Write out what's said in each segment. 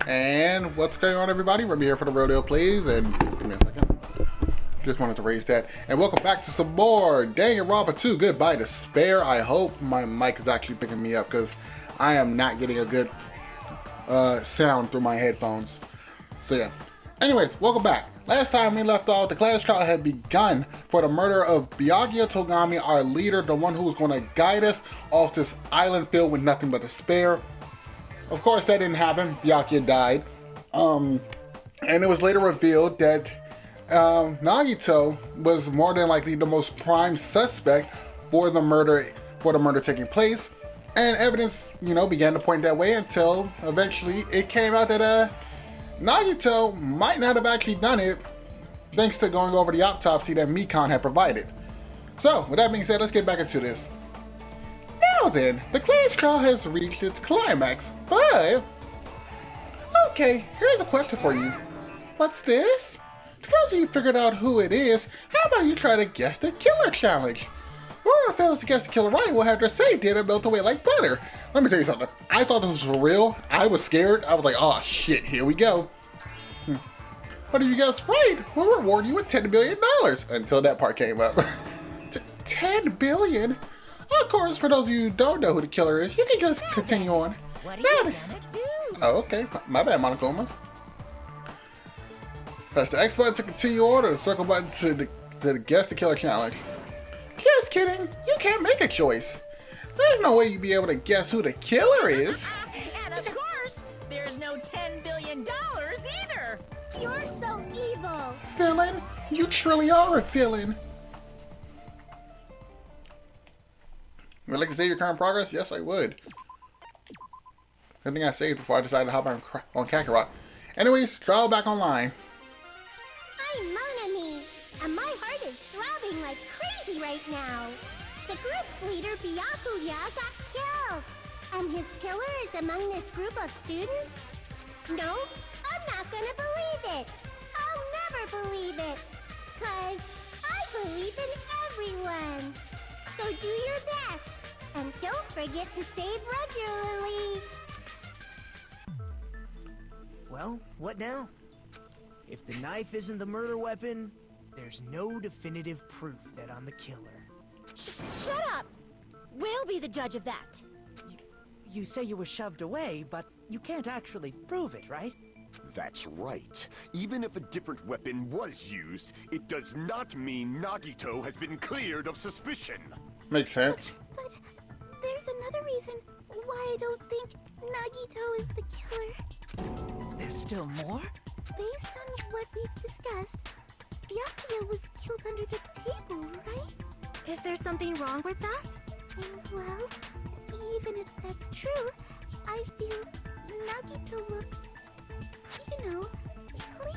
And what's going on, everybody? Remy here for the Rodeo Plays, and give me a second. Just wanted to raise that. And welcome back to some more Danganronpa 2. Goodbye Despair. I hope my mic is actually picking me up because I am not getting a good sound through my headphones. So yeah. Anyways, welcome back. Last time we left off, the class trial had begun for the murder of Byakuya Togami, our leader, the one who was going to guide us off this island filled with nothing but despair. Of course, that didn't happen. Byakuya died. And it was later revealed that Nagito was more than likely the most prime suspect for the murder taking place. And evidence, began to point that way until eventually it came out that Nagito might not have actually done it, thanks to going over the autopsy that Mikan had provided. So, with that being said, let's get back into this. Now then, the class trial has reached its climax, but... Okay, here's a question for you. What's this? To those of you figured out who it is, how about you try to guess the killer challenge? Whoever fails to guess the killer right will have their save data melt away like butter. Let me tell you something. I thought this was for real. I was scared. I was like, oh shit, here we go. But if you guessed right, we'll reward you with $10 billion. Until that part came up. $10 billion? Of course, for those of you who don't know who the killer is, you can just continue on. What are you gonna do? Oh, okay. My bad, Monokuma. Press the X button to continue on, or the circle button to guess the killer challenge. Just kidding. You can't make a choice. There's no way you'd be able to guess who the killer is. And of course, there's no $10 billion either. You're so evil. Villain, you truly are a villain. Would you like to save your current progress? Yes, I would. Good thing I saved before I decided to hop on Kakarot. Anyways, trial back online. I'm Monami, and my heart is throbbing like crazy right now. The group's leader, Byakuya, got killed. And his killer is among this group of students? No, I'm not gonna believe it. I'll never believe it. 'Cause I believe in everyone. So do your best. And don't forget to save regularly. Well, what now? If the knife isn't the murder weapon, there's no definitive proof that I'm the killer. Shut up! We'll be the judge of that. You say you were shoved away, but you can't actually prove it, right? That's right. Even if a different weapon was used, it does not mean Nagito has been cleared of suspicion. Makes sense. But there's another reason why I don't think Nagito is the killer. There's still more? Based on what we've discussed, Byakuya was killed under the table, right? Is there something wrong with that? Well, even if that's true, I feel Nagito looks,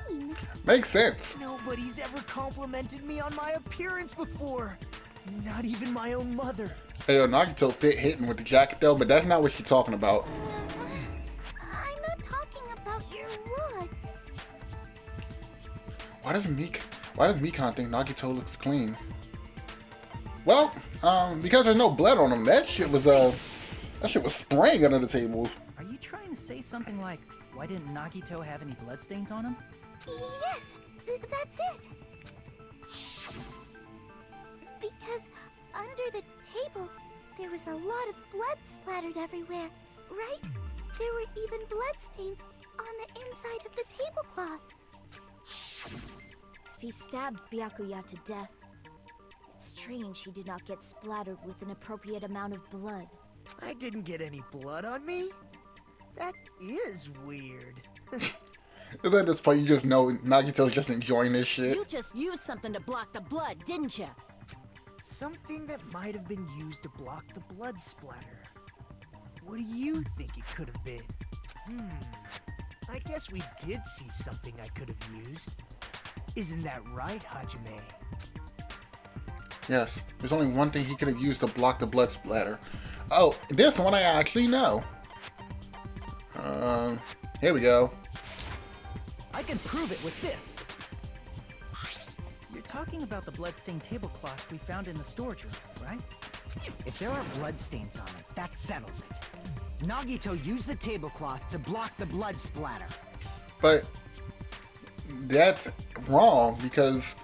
clean. Makes sense. Nobody's ever complimented me on my appearance before. Not even my own mother. Hey, Nagito fit hitting with the jacket though, but that's not what she's talking about. I'm not talking about your looks. Why does Mikan think Nagito looks clean? Well, because there's no blood on him. That shit was spraying under the table. Are you trying to say something like, why didn't Nagito have any bloodstains on him? Yes, that's it. Because under the table, there was a lot of blood splattered everywhere, right? There were even bloodstains on the inside of the tablecloth. If he stabbed Byakuya to death, it's strange he did not get splattered with an appropriate amount of blood. I didn't get any blood on me? That is weird. At this point, you just know Nagito's just enjoying this shit. You just used something to block the blood, didn't you? Something that might have been used to block the blood splatter. What do you think it could have been? I guess we did see something I could have used. Isn't that right, Hajime? Yes, there's only one thing he could have used to block the blood splatter. Oh, this one I actually know. Here we go. I can prove it with this. You're talking about the bloodstained tablecloth we found in the storage room, right? If there are bloodstains on it, that settles it. Nagito used the tablecloth to block the blood splatter. But that's wrong because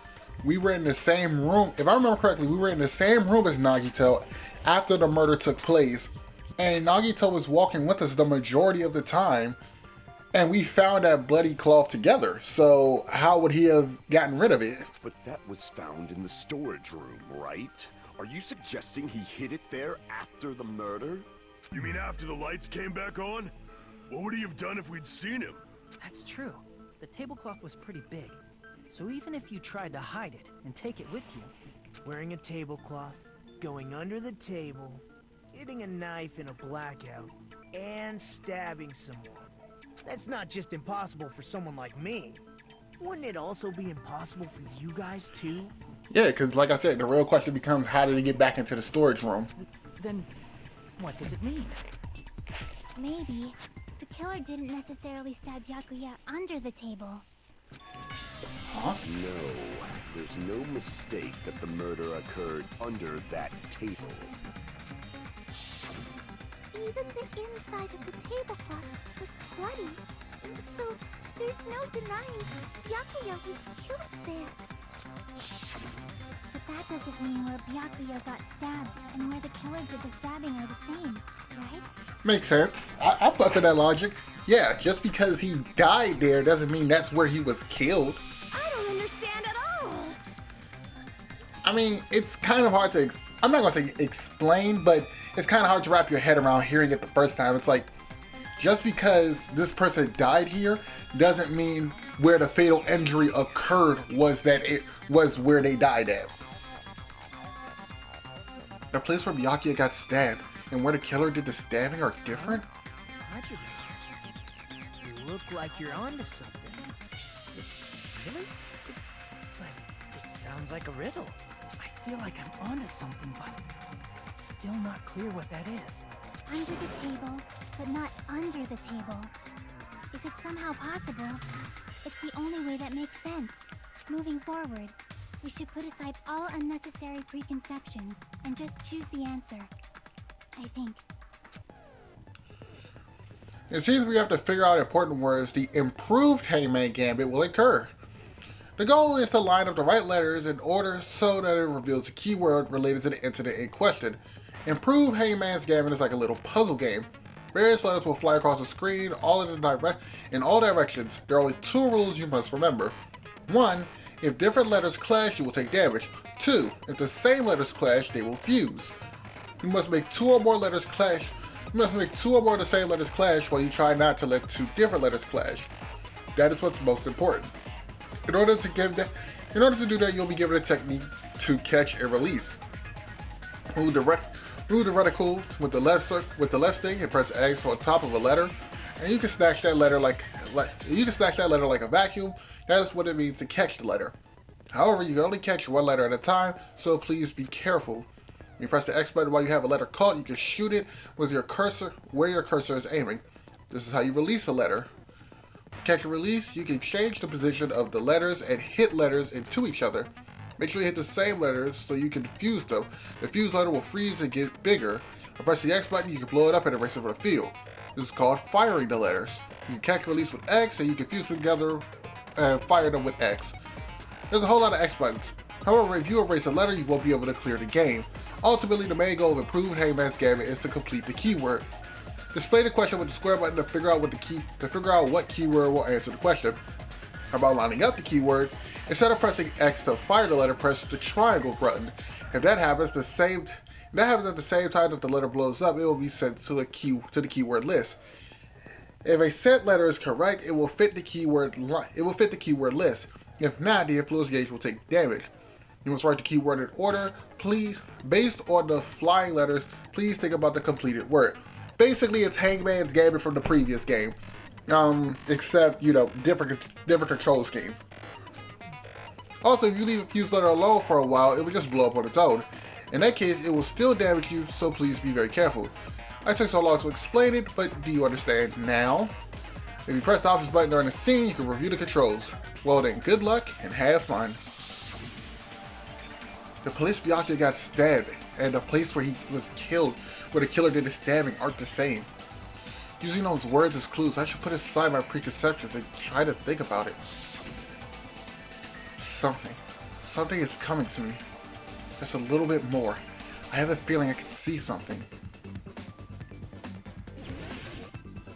we were in the same room. If I remember correctly, we were in the same room as Nagito after the murder took place. And Nagito was walking with us the majority of the time. And we found that bloody cloth together. So how would he have gotten rid of it? But that was found in the storage room, right? Are you suggesting he hid it there after the murder? You mean after the lights came back on? What would he have done if we'd seen him? That's true. The tablecloth was pretty big. So even if you tried to hide it and take it with you... Wearing a tablecloth, going under the table, getting a knife in a blackout, and stabbing someone. That's not just impossible for someone like me. Wouldn't it also be impossible for you guys too? Yeah, because like I said, the real question becomes how did he get back into the storage room? Then, what does it mean? Maybe the killer didn't necessarily stab Byakuya under the table. Huh? No, there's no mistake that the murder occurred under that table. Even the inside of the tablecloth was bloody, so there's no denying Byakuya was killed there. But that doesn't mean where Byakuya got stabbed and where the killer did the stabbing are the same, right? Makes sense. I buck with that logic. Yeah, just because he died there doesn't mean that's where he was killed. I don't understand at all. I mean, it's kind of hard to, I'm not going to say explain, but it's kind of hard to wrap your head around hearing it the first time. It's like, just because this person died here doesn't mean where the fatal injury occurred was that it was where they died at. The place where Byakuya got stabbed and where the killer did the stabbing are different? Roger. You look like you're onto something. Really? But it sounds like a riddle. I feel like I'm onto something, but it's still not clear what that is. Under the table, but not under the table. If it's somehow possible, it's the only way that makes sense. Moving forward, we should put aside all unnecessary preconceptions and just choose the answer. I think. It seems we have to figure out important words the improved Hangman Gambit will occur. The goal is to line up the right letters in order so that it reveals a keyword related to the incident in question. Improved Hangman's Gambit is like a little puzzle game. Various letters will fly across the screen in all directions. There are only two rules you must remember. 1. If different letters clash, you will take damage. 2. If the same letters clash, they will fuse. You must make two or more letters clash. You must make two or more of the same letters clash while you try not to let two different letters clash. That is what's most important. In order to do that, you'll be given a technique to catch and release. Move the reticle with the left stick and press X on top of a letter, and you can snatch that letter like a vacuum. That's what it means to catch the letter. However, you can only catch one letter at a time, so please be careful. When you press the X button while you have a letter caught, you can shoot it with your cursor where your cursor is aiming. This is how you release a letter. To catch and release, you can change the position of the letters and hit letters into each other. Make sure you hit the same letters so you can fuse them. The fused letter will freeze and get bigger. By pressing the X button, you can blow it up and erase it from the field. This is called firing the letters. You can catch and release with X, and you can fuse them together and fire them with X. There's a whole lot of X buttons. However, if you erase a letter, you won't be able to clear the game. Ultimately, the main goal of improved Hangman's Gambit is to complete the keyword. Display the question with the square button to figure out what keyword will answer the question. About lining up the keyword, instead of pressing X to fire the letter, press the triangle button. If that happens at the same time that the letter blows up, it will be sent to the keyword list. If a set letter is correct, it will fit the keyword list. If not, the influence gauge will take damage. You must write the keyword in order. Please, based on the flying letters, please think about the completed word. Basically, it's Hangman's Gambit from the previous game, except different control scheme. Also, if you leave a fused letter alone for a while, it will just blow up on its own. In that case, it will still damage you, so please be very careful. I took so long to explain it, but do you understand now? If you press the options button during the scene, you can review the controls. Well then, good luck and have fun. The place Byakuya got stabbed and the place where he was killed, where the killer did the stabbing, aren't the same. Using those words as clues, I should put aside my preconceptions and try to think about it. Something is coming to me. Just a little bit more. I have a feeling I can see something.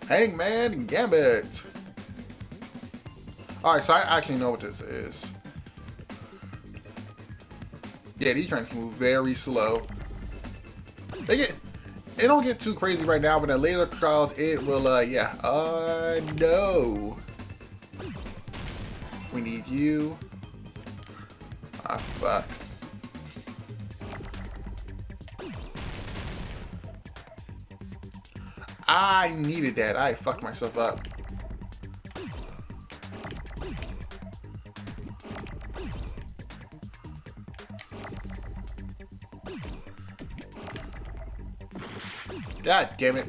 Hangman Gambit! Alright, so I actually know what this is. Yeah, these trains move very slow. It don't get too crazy right now, but in later trials it will, yeah. No. We need you. Ah, fuck. I needed that. I fucked myself up. God damn it.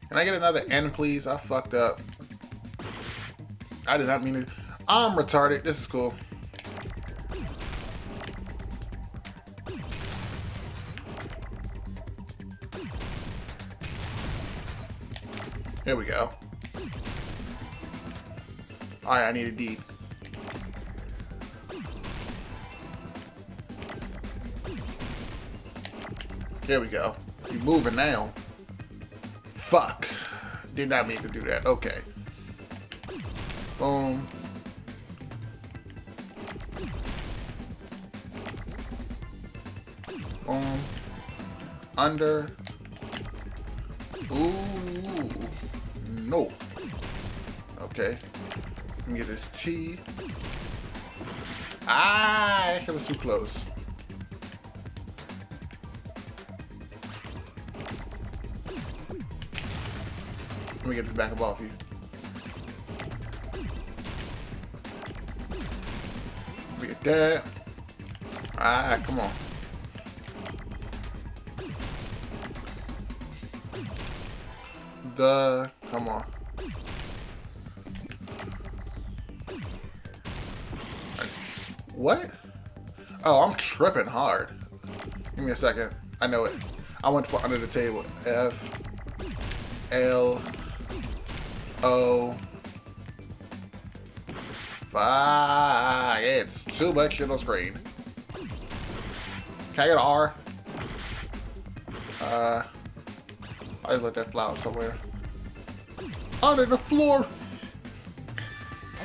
Can I get another N, please? I fucked up. I did not mean to. I'm retarded. This is cool. Here we go. Alright, I need a D. There we go. You're moving now. Fuck. Did not mean to do that. Okay. Boom. Boom. Under. Ooh. No. Okay. Let me get this T. Ah, that was too close. Let me get this back up off you. Let me get that. Ah, come on. Come on. What? Oh, I'm tripping hard. Give me a second. I know it. I went for under the table. F L O 5. It's too much shit on screen. Can I get an R? I just let that fly out somewhere. Under the floor!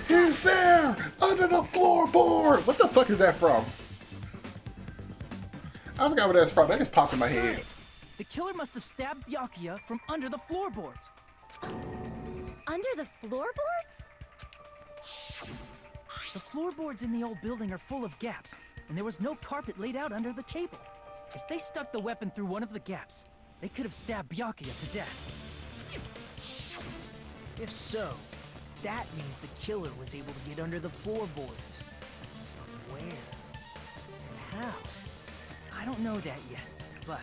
He's there! Under the floorboard! What the fuck is that from? I forgot what that's from. That just popped in my head. The killer must have stabbed Byakuya from under the floorboards. Under the floorboards? The floorboards in the old building are full of gaps, and there was no carpet laid out under the table. If they stuck the weapon through one of the gaps, they could have stabbed Byakuya to death. If so, that means the killer was able to get under the floorboards. Where? And how? I don't know that yet, but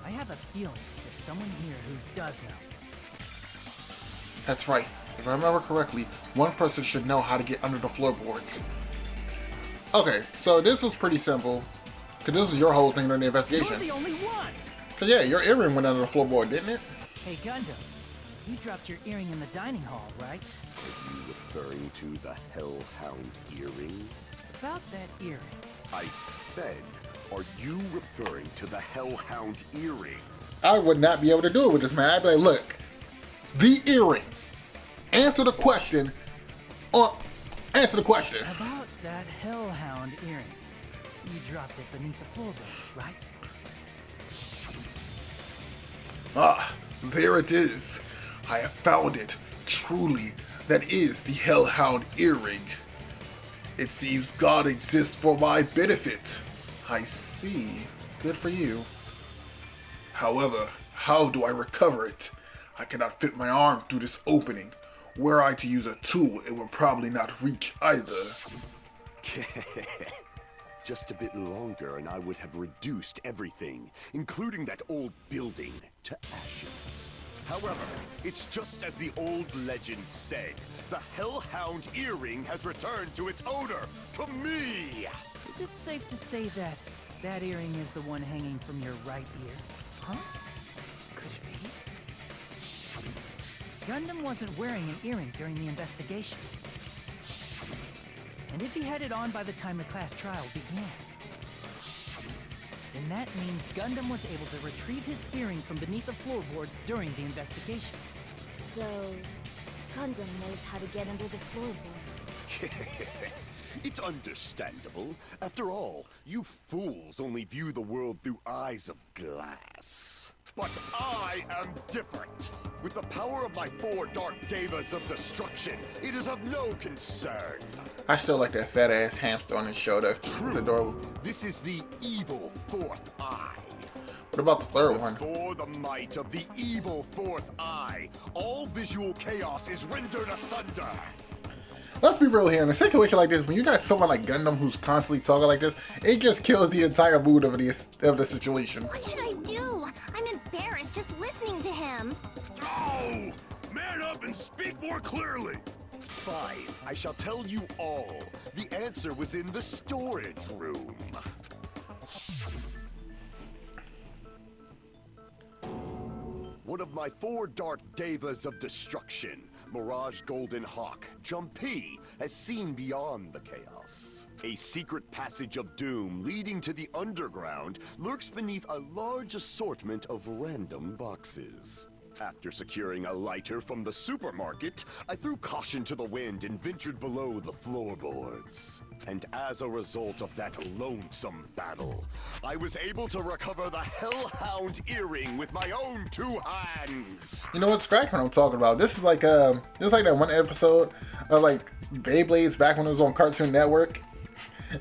I have a feeling there's someone here who does know. That's right. If I remember correctly, one person should know how to get under the floorboards. Okay, so this was pretty simple. Because this was your whole thing during the investigation. You're the only one! Because yeah, your earring went under the floorboard, didn't it? Hey, Gundam, you dropped your earring in the dining hall, right? Are you referring to the Hellhound earring? About that earring. I said, are you referring to the Hellhound earring? I would not be able to do it with this man. I'd be like, look, the earring. Answer the question. Or answer the question. About that Hellhound earring. You dropped it beneath the floorboards, right? Ah, there it is. I have found it. Truly, that is the Hellhound earring. It seems God exists for my benefit. I see. Good for you. However, how do I recover it? I cannot fit my arm through this opening. Were I to use a tool, it would probably not reach either. Just a bit longer and I would have reduced everything, including that old building, to ashes. However, it's just as the old legend said. The Hellhound earring has returned to its owner, to me! Is it safe to say that that earring is the one hanging from your right ear? Huh? Gundam wasn't wearing an earring during the investigation. And if he had it on by the time the class trial began, then that means Gundam was able to retrieve his earring from beneath the floorboards during the investigation. So, Gundam knows how to get under the floorboards. It's understandable. After all, you fools only view the world through eyes of glass. But I am different. With the power of my 4 dark devas of destruction, it is of no concern. I still like that fat ass hamster on his shoulder. True. It's adorable. This is the evil 4th eye. What about the third one? For the might of the evil 4th eye, all visual chaos is rendered asunder. Let's be real here. In a situation like this, when you got someone like Gundam who's constantly talking like this, it just kills the entire mood of the situation. What should I do? I'm embarrassed just listening to him. Oh! Man up and speak more clearly! Fine, I shall tell you all. The answer was in the storage room. One of my 4 dark devas of destruction, Mirage Golden Hawk, Jumpy, has seen beyond the chaos. A secret passage of doom leading to the underground lurks beneath a large assortment of random boxes. After securing a lighter from the supermarket, I threw caution to the wind and ventured below the floorboards. And as a result of that lonesome battle, I was able to recover the Hellhound earring with my own 2 hands. You know what? Scratch what I'm talking about. This is like that one episode of like Beyblades back when it was on Cartoon Network,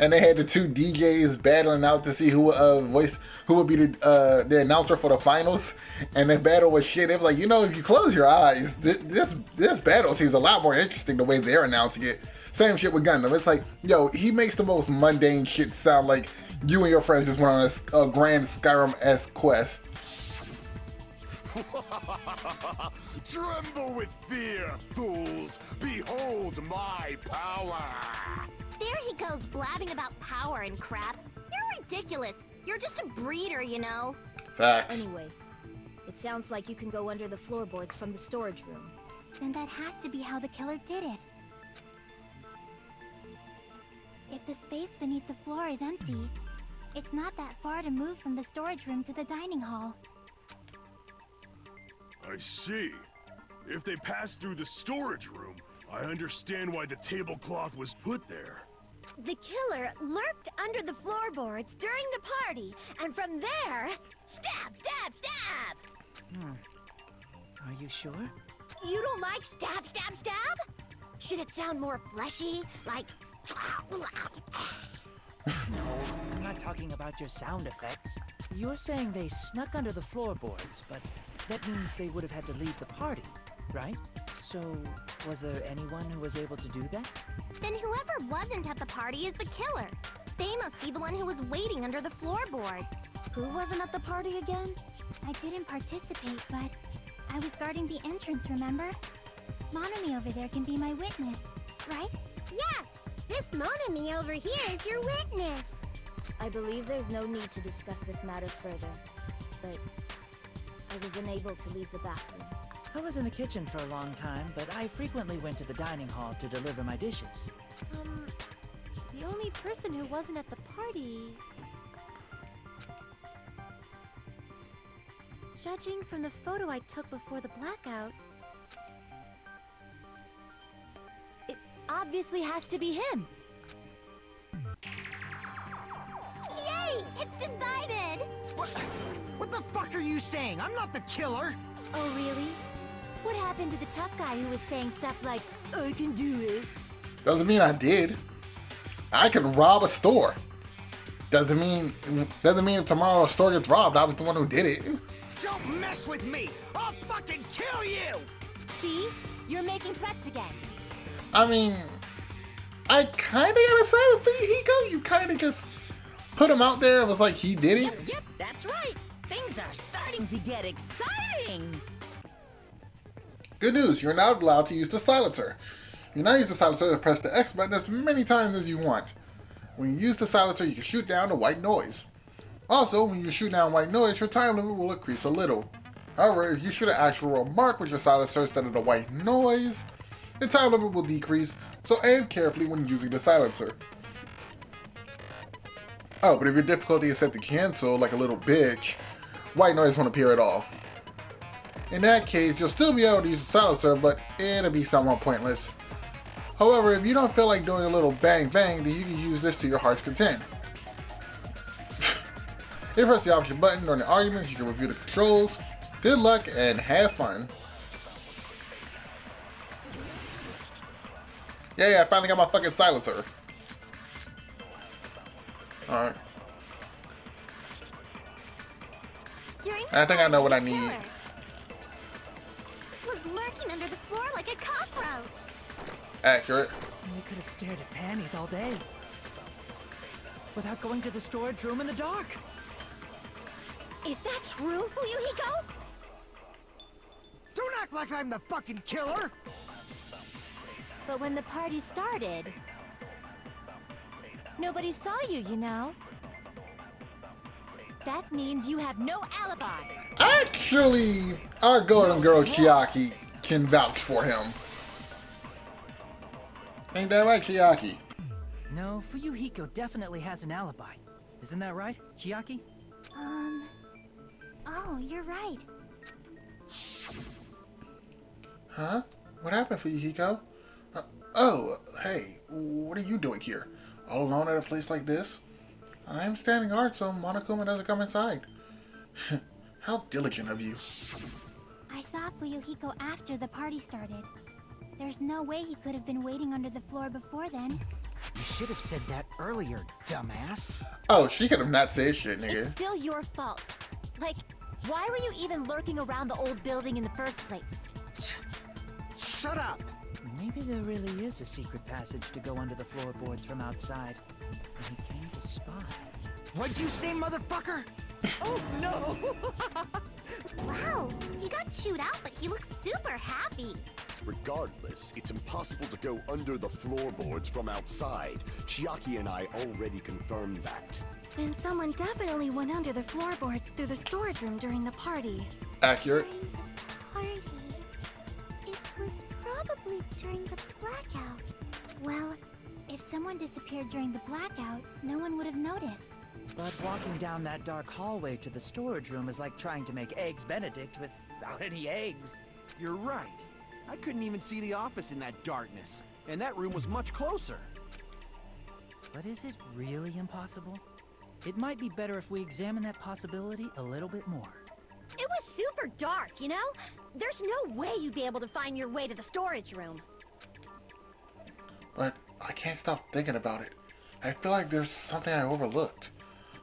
and they had the 2 DJs battling out to see who would be the announcer for the finals, and the battle was shit. It was like, you know, if you close your eyes, this battle seems a lot more interesting the way they're announcing it. Same shit with Gundam. It's like, yo, he makes the most mundane shit sound like you and your friends just went on a grand Skyrim-esque quest. Tremble with fear, fools! Behold my power! There he goes blabbing about power and crap. You're ridiculous. You're just a breeder, you know. Facts. Anyway, it sounds like you can go under the floorboards from the storage room. Then that has to be how the killer did it. If the space beneath the floor is empty, it's not that far to move from the storage room to the dining hall. I see. If they passed through the storage room, I understand why the tablecloth was put there. The killer lurked under the floorboards during the party, and from there, stab, stab, stab! Are you sure? You don't like stab, stab, stab? Should it sound more fleshy, like... No, I'm not talking about your sound effects. You're saying they snuck under the floorboards, but that means they would have had to leave the party, right? So, was there anyone who was able to do that? Then whoever wasn't at the party is the killer. They must be the one who was waiting under the floorboards. Who wasn't at the party again? I didn't participate, but I was guarding the entrance, remember? Monami over there can be my witness, right? Yes! This Monami over here is your witness! I believe there's no need to discuss this matter further, but I was unable to leave the bathroom. I was in the kitchen for a long time, but I frequently went to the dining hall to deliver my dishes. The only person who wasn't at the party... Judging from the photo I took before the blackout... it obviously has to be him! Yay! It's decided! What the fuck are you saying? I'm not the killer! Oh, really? What happened to the tough guy who was saying stuff like, I can do it? Doesn't mean I did. I can rob a store. Doesn't mean if tomorrow a store gets robbed, I was the one who did it. Don't mess with me! I'll fucking kill you! See? You're making threats again. I mean, I kind of got a side with Hiko. You kind of just put him out there and was like, he did it. Yep, that's right. Things are starting to get exciting. Good news, you're now allowed to use the silencer. You now use the silencer to press the X button as many times as you want. When you use the silencer, you can shoot down the white noise. Also, when you shoot down white noise, your time limit will increase a little. However, if you shoot an actual remark with your silencer instead of the white noise, the time limit will decrease, so aim carefully when using the silencer. Oh, but if your difficulty is set to cancel, like a little bitch, white noise won't appear at all. In that case, you'll still be able to use the silencer, but it'll be somewhat pointless. However, if you don't feel like doing a little bang bang, then you can use this to your heart's content. If you press the option button during the arguments, you can review the controls. Good luck and have fun. Yeah, I finally got my fucking silencer. Alright. I think I know what I need. Was lurking under the floor like a cockroach. Accurate. We could have stared at panties all day. Without going to the storage room in the dark. Is that true, Fuyuhiko? Don't act like I'm the fucking killer! But when the party started, nobody saw you, you know? That means you have no alibi. Actually, our golden girl Chiaki can vouch for him. Ain't that right, Chiaki? No, Fuyuhiko definitely has an alibi. Isn't that right, Chiaki? Oh, you're right. Huh? What happened for you, Hiko? Oh, hey, what are you doing here? All alone at a place like this? I'm standing guard so Monokuma doesn't come inside. How diligent of you. I saw Fuyuhiko after the party started. There's no way he could have been waiting under the floor before then. You should have said that earlier, dumbass. Oh, she could have not said shit, nigga. It's still your fault. Like, why were you even lurking around the old building in the first place? Shut up! Maybe there really is a secret passage to go under the floorboards from outside. And he came to spy. What'd you say, motherfucker? Oh no! Wow, he got chewed out, but he looks super happy. Regardless, it's impossible to go under the floorboards from outside. Chiaki and I already confirmed that. Then someone definitely went under the floorboards through the storage room during the party. Accurate. Party. It was probably during the blackout. Well, if someone disappeared during the blackout, no one would have noticed. But walking down that dark hallway to the storage room is like trying to make Eggs Benedict without any eggs. You're right. I couldn't even see the office in that darkness, and that room was much closer. But is it really impossible? It might be better if we examine that possibility a little bit more. It was super dark, you know? There's no way you'd be able to find your way to the storage room. But I can't stop thinking about it. I feel like there's something I overlooked.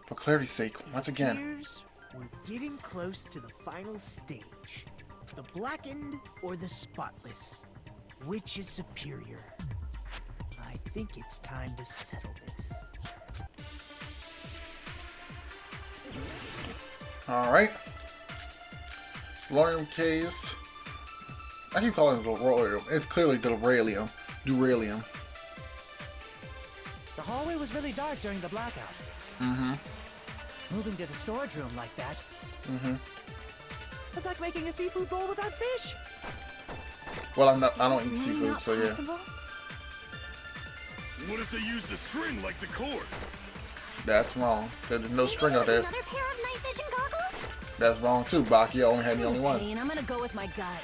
For clarity's sake, once again. Here's, we're getting close to the final stage. The blackened or the spotless? Which is superior? I think it's time to settle this. Alright. Delirium case. I keep calling it Delirium. It's clearly Duralium. Duralium. The hallway was really dark during the blackout. Mm-hmm. Moving to the storage room like that. Mm-hmm. It's like making a seafood bowl without fish. Well, I don't eat seafood, so yeah. What if they used a string like the cord? That's wrong. There's no string out there. Another pair of night vision goggles? That's wrong too, Baki. You only had the only one. And I'm gonna go with my gut.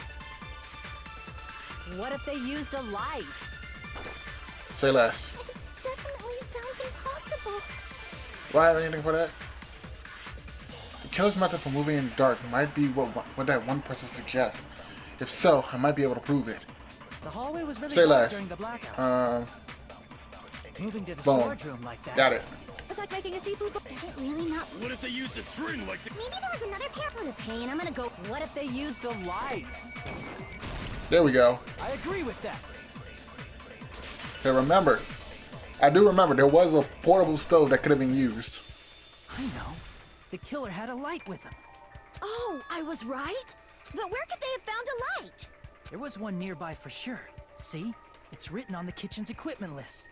What if they used a light? Say less. It definitely sounds impossible. Do I have anything for that? The killer's method for moving in the dark might be what that one person suggests. If so, I might be able to prove it. The hallway was really Say dark less. during the blackout. Moving to the boom. storage room like that. Got it. It's like making a seafood bowl. Is it really not? What if they used a string like the... Maybe there was another pair I'm gonna pay and I'm gonna go. What if they used a light? There we go. I agree with that. Okay, remember. I do remember there was a portable stove that could have been used. I know. The killer had a light with him. Oh, I was right? But where could they have found a light? There was one nearby for sure. See? It's written on the kitchen's equipment list.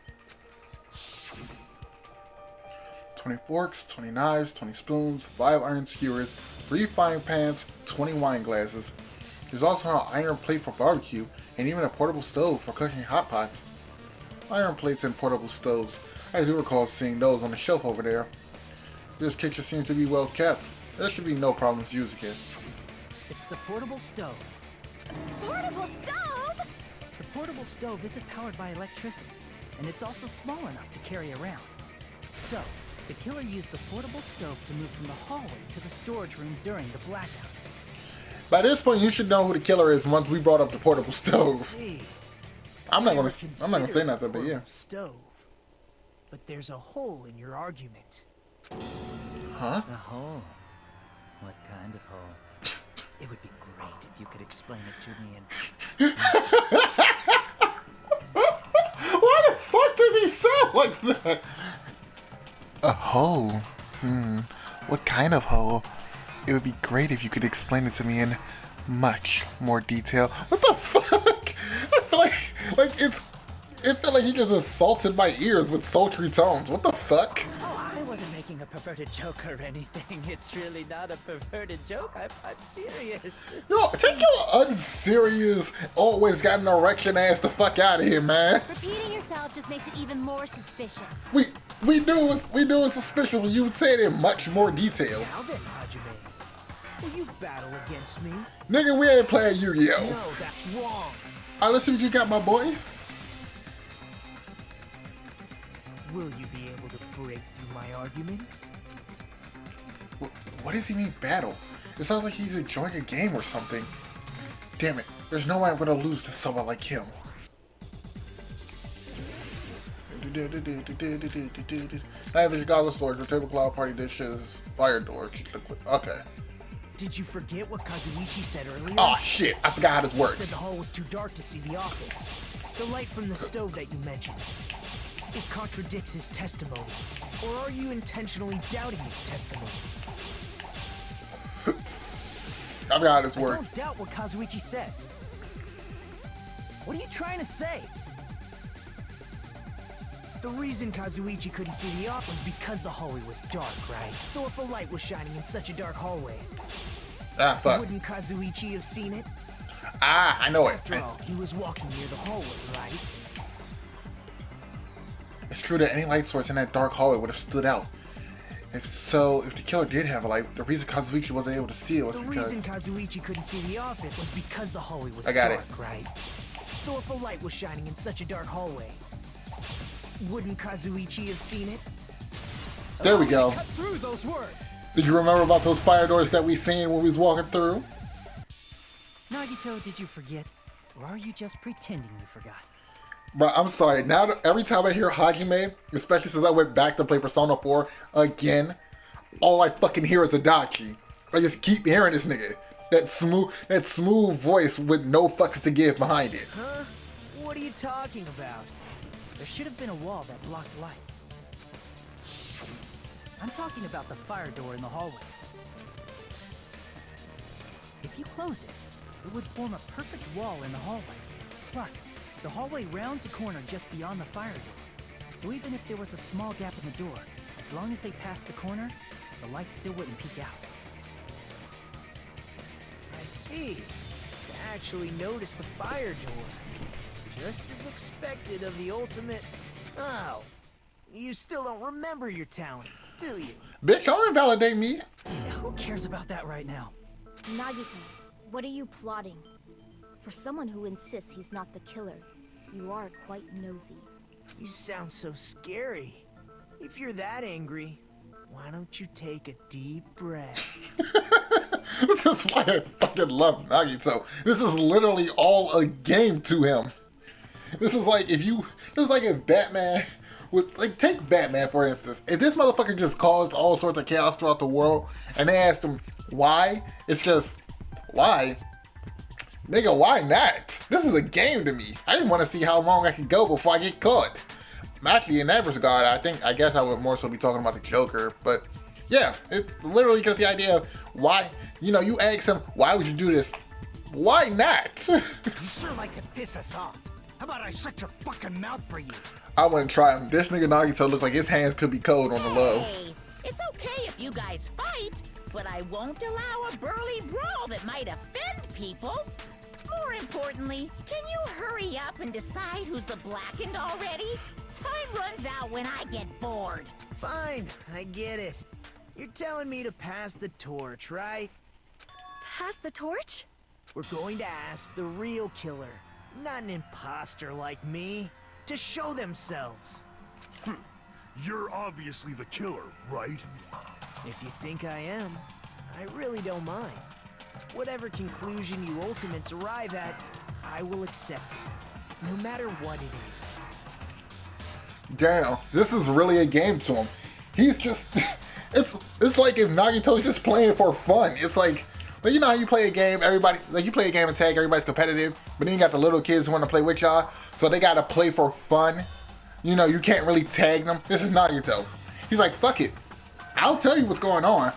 20 forks, 20 knives, 20 spoons, 5 iron skewers, 3 frying pans, 20 wine glasses. There's also an iron plate for barbecue, and even a portable stove for cooking hot pots. Iron plates and portable stoves. I do recall seeing those on the shelf over there. This kitchen seems to be well kept. There should be no problems using it. It's the portable stove. Portable stove? The portable stove isn't powered by electricity, and it's also small enough to carry around. So, the killer used the portable stove to move from the hallway to the storage room during the blackout. By this point, you should know who the killer is once we brought up the portable stove. I'm not gonna say nothing, but yeah. Stove. But there's a hole in your argument. Huh? A hole? What kind of hole? It would be great if you could explain it to me in... Why the fuck does he sound like that? A hole? What kind of hole? It would be great if you could explain it to me in much more detail. What the fuck? I feel it felt like he just assaulted my ears with sultry tones. What the fuck? Oh, I wasn't making a perverted joke or anything. It's really not a perverted joke. I'm serious. Yo, take your unserious, always got an erection ass the fuck out of here, man. Repeating yourself just makes it even more suspicious. We knew it was suspicious when you said it in much more detail. Now then, Hajime, will you battle against me? Nigga, we ain't playing Yu-Gi-Oh! No, that's wrong. Alright, let's see what you got, my boy. Will you be able to break through my argument? What does he mean battle? It sounds like he's enjoying a game or something. Damn it, there's no way I'm gonna lose to someone like him. Night of Chicago stores, tablecloth, party dishes, fire door, keep liquid. Okay. Did you forget what Kazuichi said earlier? Oh shit, I forgot how this He works. said the hall was too dark to see the office. The light from the stove that you mentioned. It contradicts his testimony. Or are you intentionally doubting his testimony? I forgot how this I works. don't doubt what Kazuichi said. What are you trying to say? The reason Kazuichi couldn't see the office was because the hallway was dark, right? So if a light was shining in such a dark hallway, Ah, fuck. wouldn't Kazuichi have seen it? Ah, I know it. After all, he was walking near the hallway, right? It's true that any light source in that dark hallway would have stood out. If the killer did have a light, the reason Kazuichi wasn't able to see it was because... The reason Kazuichi couldn't see the office was because the hallway was I got dark, it. right? So if a light was shining in such a dark hallway, wouldn't Kazuichi have seen it? There we go. Cut through those words. Did you remember about those fire doors that we seen when we was walking through? Nagito, did you forget? Or are you just pretending you forgot? Bro, I'm sorry. Now, every time I hear Hajime, especially since I went back to play Persona 4 again, all I fucking hear is Adachi. I just keep hearing this nigga. That smooth voice with no fucks to give behind it. Huh? What are you talking about? There should have been a wall that blocked light. I'm talking about the fire door in the hallway. If you close it, it would form a perfect wall in the hallway. Plus, the hallway rounds a corner just beyond the fire door. So even if there was a small gap in the door, as long as they passed the corner, the light still wouldn't peek out. I see. You actually noticed the fire door. Just as expected of the ultimate... Oh, you still don't remember your talent, do you? Bitch, don't invalidate me. Who cares about that right now? Nagito, what are you plotting? For someone who insists he's not the killer, you are quite nosy. You sound so scary. If you're that angry, why don't you take a deep breath? This is why I fucking love Nagito. This is literally all a game to him. This is like if Batman would, like, take Batman for instance. If this motherfucker just caused all sorts of chaos throughout the world and they asked him why, it's just, why? Nigga, why not? This is a game to me. I just want to see how long I can go before I get caught. Actually, in that regard, I guess I would more so be talking about the Joker, but yeah, it's literally just the idea of why, you ask him, why would you do this? Why not? You sure like to piss us off. How about I shut your fucking mouth for you? I wouldn't try him. This nigga Nagito looked like his hands could be cold on the low. Hey, it's okay if you guys fight, but I won't allow a burly brawl that might offend people. More importantly, can you hurry up and decide who's the blackened already? Time runs out when I get bored. Fine, I get it. You're telling me to pass the torch, right? Pass the torch? We're going to ask the real killer, not an imposter like me, to show themselves. You're obviously the killer, right? If you think I am, I really don't mind. Whatever conclusion you ultimates arrive at, I will accept it, no matter what it is. Damn, this is really a game to him. He's just, it's like if Nagito's just playing for fun. It's like you know how you play a game, everybody, like you play a game of tag, everybody's competitive, but then you got the little kids who want to play with y'all, so they gotta play for fun. You know, you can't really tag them. This is Nagito. He's like, fuck it. I'll tell you what's going on,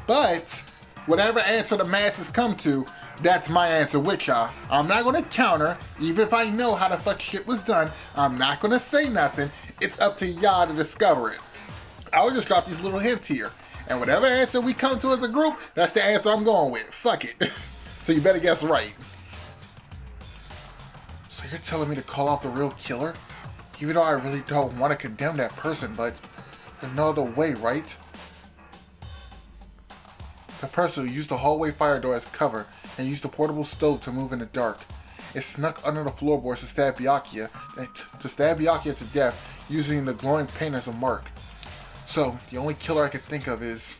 but whatever answer the masses come to, that's my answer with y'all. I'm not gonna counter, even if I know how the fuck shit was done. I'm not gonna say nothing. It's up to y'all to discover it. I'll just drop these little hints here. And whatever answer we come to as a group, that's the answer I'm going with. Fuck it. So you better guess right. So you're telling me to call out the real killer? Even though I really don't want to condemn that person, but there's no other way, right? The person who used the hallway fire door as cover and used the portable stove to move in the dark. It snuck under the floorboards to stab Byakuya to death using the glowing paint as a mark. So, the only killer I could think of is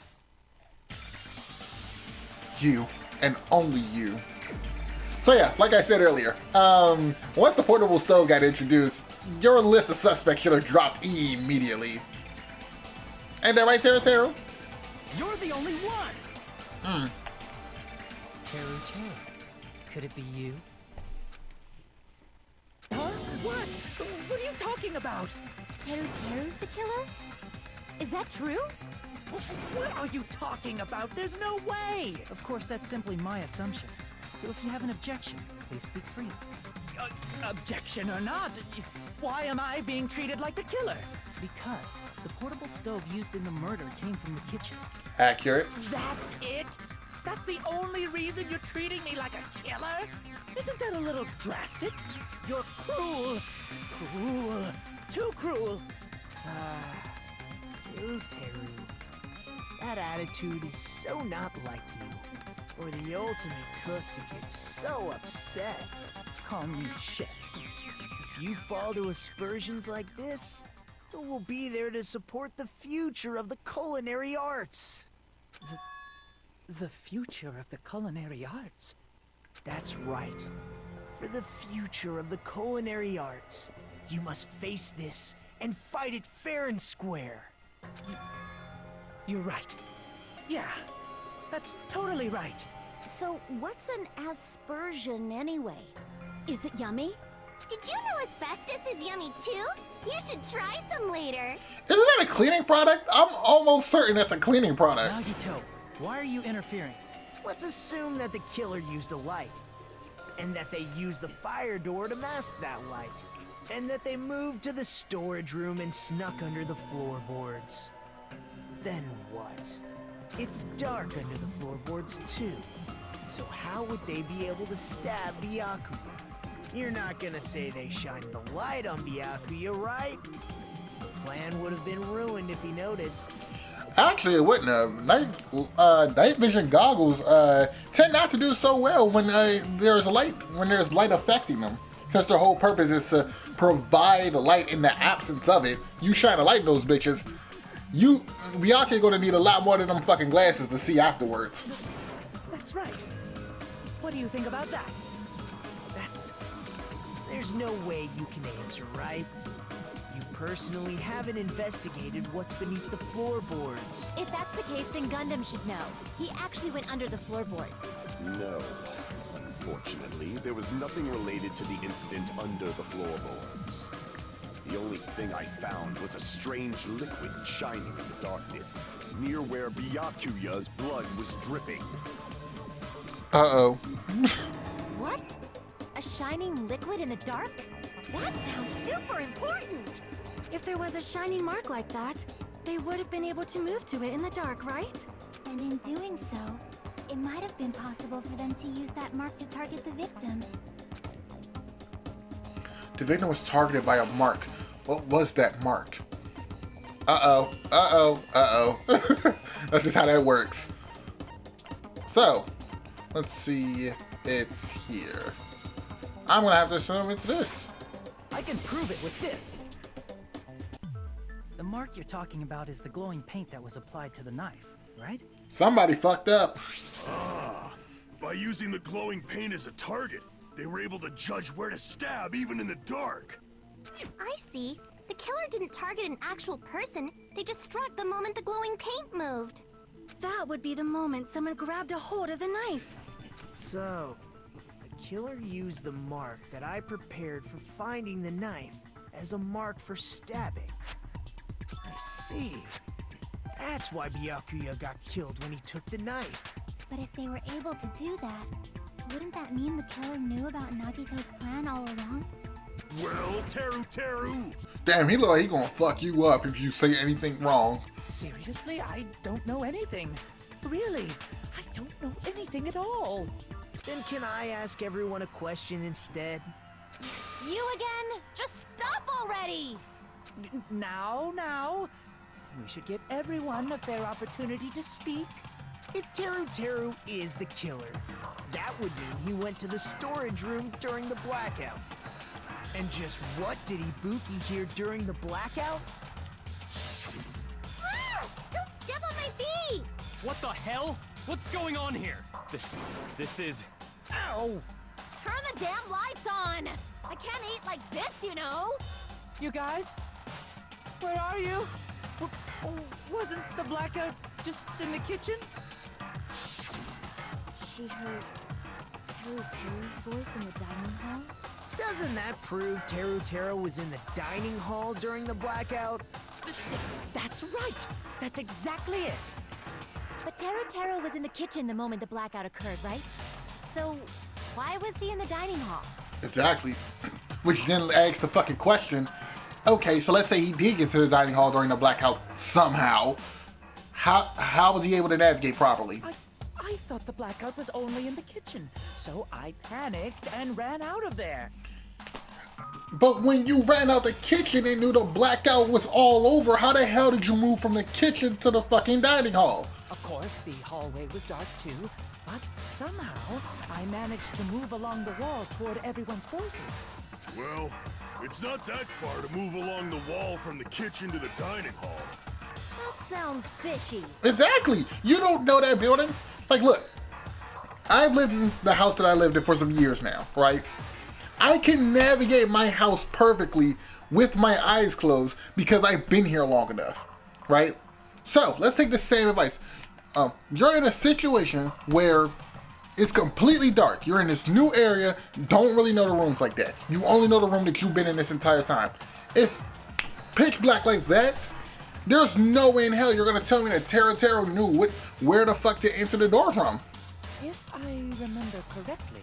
you, and only you. So yeah, like I said earlier, once the portable stove got introduced, your list of suspects should have dropped immediately. Ain't that right, Teru? You're the only one! Teru. Could it be you? Huh? What? What are you talking about? Teru's the killer? Is that true? What are you talking about? There's no way! Of course, that's simply my assumption. So if you have an objection, please speak freely. Objection or not, why am I being treated like the killer? Because the portable stove used in the murder came from the kitchen. Accurate. That's it? That's the only reason you're treating me like a killer? Isn't that a little drastic? You're cruel. Cruel. Too cruel. Teru. That attitude is so not like you. For the ultimate cook to get so upset. Call me chef. If you fall to aspersions like this, who will be there to support the future of the culinary arts? The future of the culinary arts? That's right. For the future of the culinary arts, you must face this and fight it fair and square. You're right. Yeah, that's totally right. So what's an aspersion anyway? Is it yummy? Did you know asbestos is yummy too? You should try some later. Isn't that a cleaning product? I'm almost certain that's a cleaning product. Nagito, why are you interfering? Let's assume that the killer used a light, and that they used the fire door to mask that light, and that they moved to the storage room and snuck under the floorboards. Then what? It's dark under the floorboards too. So how would they be able to stab Byakuya? You're not gonna say they shined the light on Byakuya, right? The plan would have been ruined if he noticed. Actually, it wouldn't have. Night vision goggles tend not to do so well when there's light affecting them. Since their whole purpose is to provide light in the absence of it, you shine a light in those bitches, Byakuya gonna need a lot more than them fucking glasses to see afterwards. That's right. What do you think about that? There's no way you can answer, right? You personally haven't investigated what's beneath the floorboards. If that's the case, then Gundam should know. He actually went under the floorboards. No. Unfortunately, there was nothing related to the incident under the floorboards. The only thing I found was a strange liquid shining in the darkness, near where Byakuya's blood was dripping. Uh-oh. What? A shining liquid in the dark? That sounds super important! If there was a shining mark like that, they would have been able to move to it in the dark, right? And in doing so, it might have been possible for them to use that mark to target the victim. The victim was targeted by a mark. What was that mark? Uh-oh. Uh-oh. Uh-oh. That's just how that works. So, let's see if it's here. I'm gonna have to assume it's this. I can prove it with this. The mark you're talking about is the glowing paint that was applied to the knife, right? Somebody fucked up. Ah, by using the glowing paint as a target, they were able to judge where to stab even in the dark. I see. The killer didn't target an actual person. They just struck the moment the glowing paint moved. That would be the moment someone grabbed a hold of the knife. So, the killer used the mark that I prepared for finding the knife as a mark for stabbing. I see. That's why Byakuya got killed when he took the knife. But if they were able to do that, wouldn't that mean the killer knew about Nagito's plan all along? Well, Teru! Damn, he look like he gonna fuck you up if you say anything wrong. Seriously? I don't know anything. Really? I don't know anything at all. Then can I ask everyone a question instead? You again? Just stop already! Now. We should give everyone a fair opportunity to speak. If Teru is the killer, that would mean he went to the storage room during the blackout. And just what did Ibuki hear during the blackout? Ah! Don't step on my feet! What the hell? What's going on here? This is... Ow! Turn the damn lights on! I can't eat like this, you know! You guys? Where are you? Wasn't the blackout just in the kitchen? She heard Teru's voice in the dining hall? Doesn't that prove Teru was in the dining hall during the blackout? That's right! That's exactly it! But Teru was in the kitchen the moment the blackout occurred, right? So, why was he in the dining hall? Exactly. Which then asks the fucking question. Okay, so let's say he did get to the dining hall during the blackout somehow. How was he able to navigate properly? I thought the blackout was only in the kitchen, so I panicked and ran out of there. But when you ran out the kitchen and knew the blackout was all over, how the hell did you move from the kitchen to the fucking dining hall? Of course, the hallway was dark too, but somehow I managed to move along the wall toward everyone's voices. Well, it's not that far to move along the wall from the kitchen to the dining hall. That sounds fishy. Exactly. You don't know that building. Like, look, I've lived in the house that I lived in for some years now, right? I can navigate my house perfectly with my eyes closed because I've been here long enough, right? So let's take the same advice. You're in a situation where it's completely dark. You're in this new area, don't really know the rooms like that. You only know the room that you've been in this entire time. If pitch black like that, there's no way in hell you're gonna tell me that Teru knew where the fuck to enter the door from. If I remember correctly,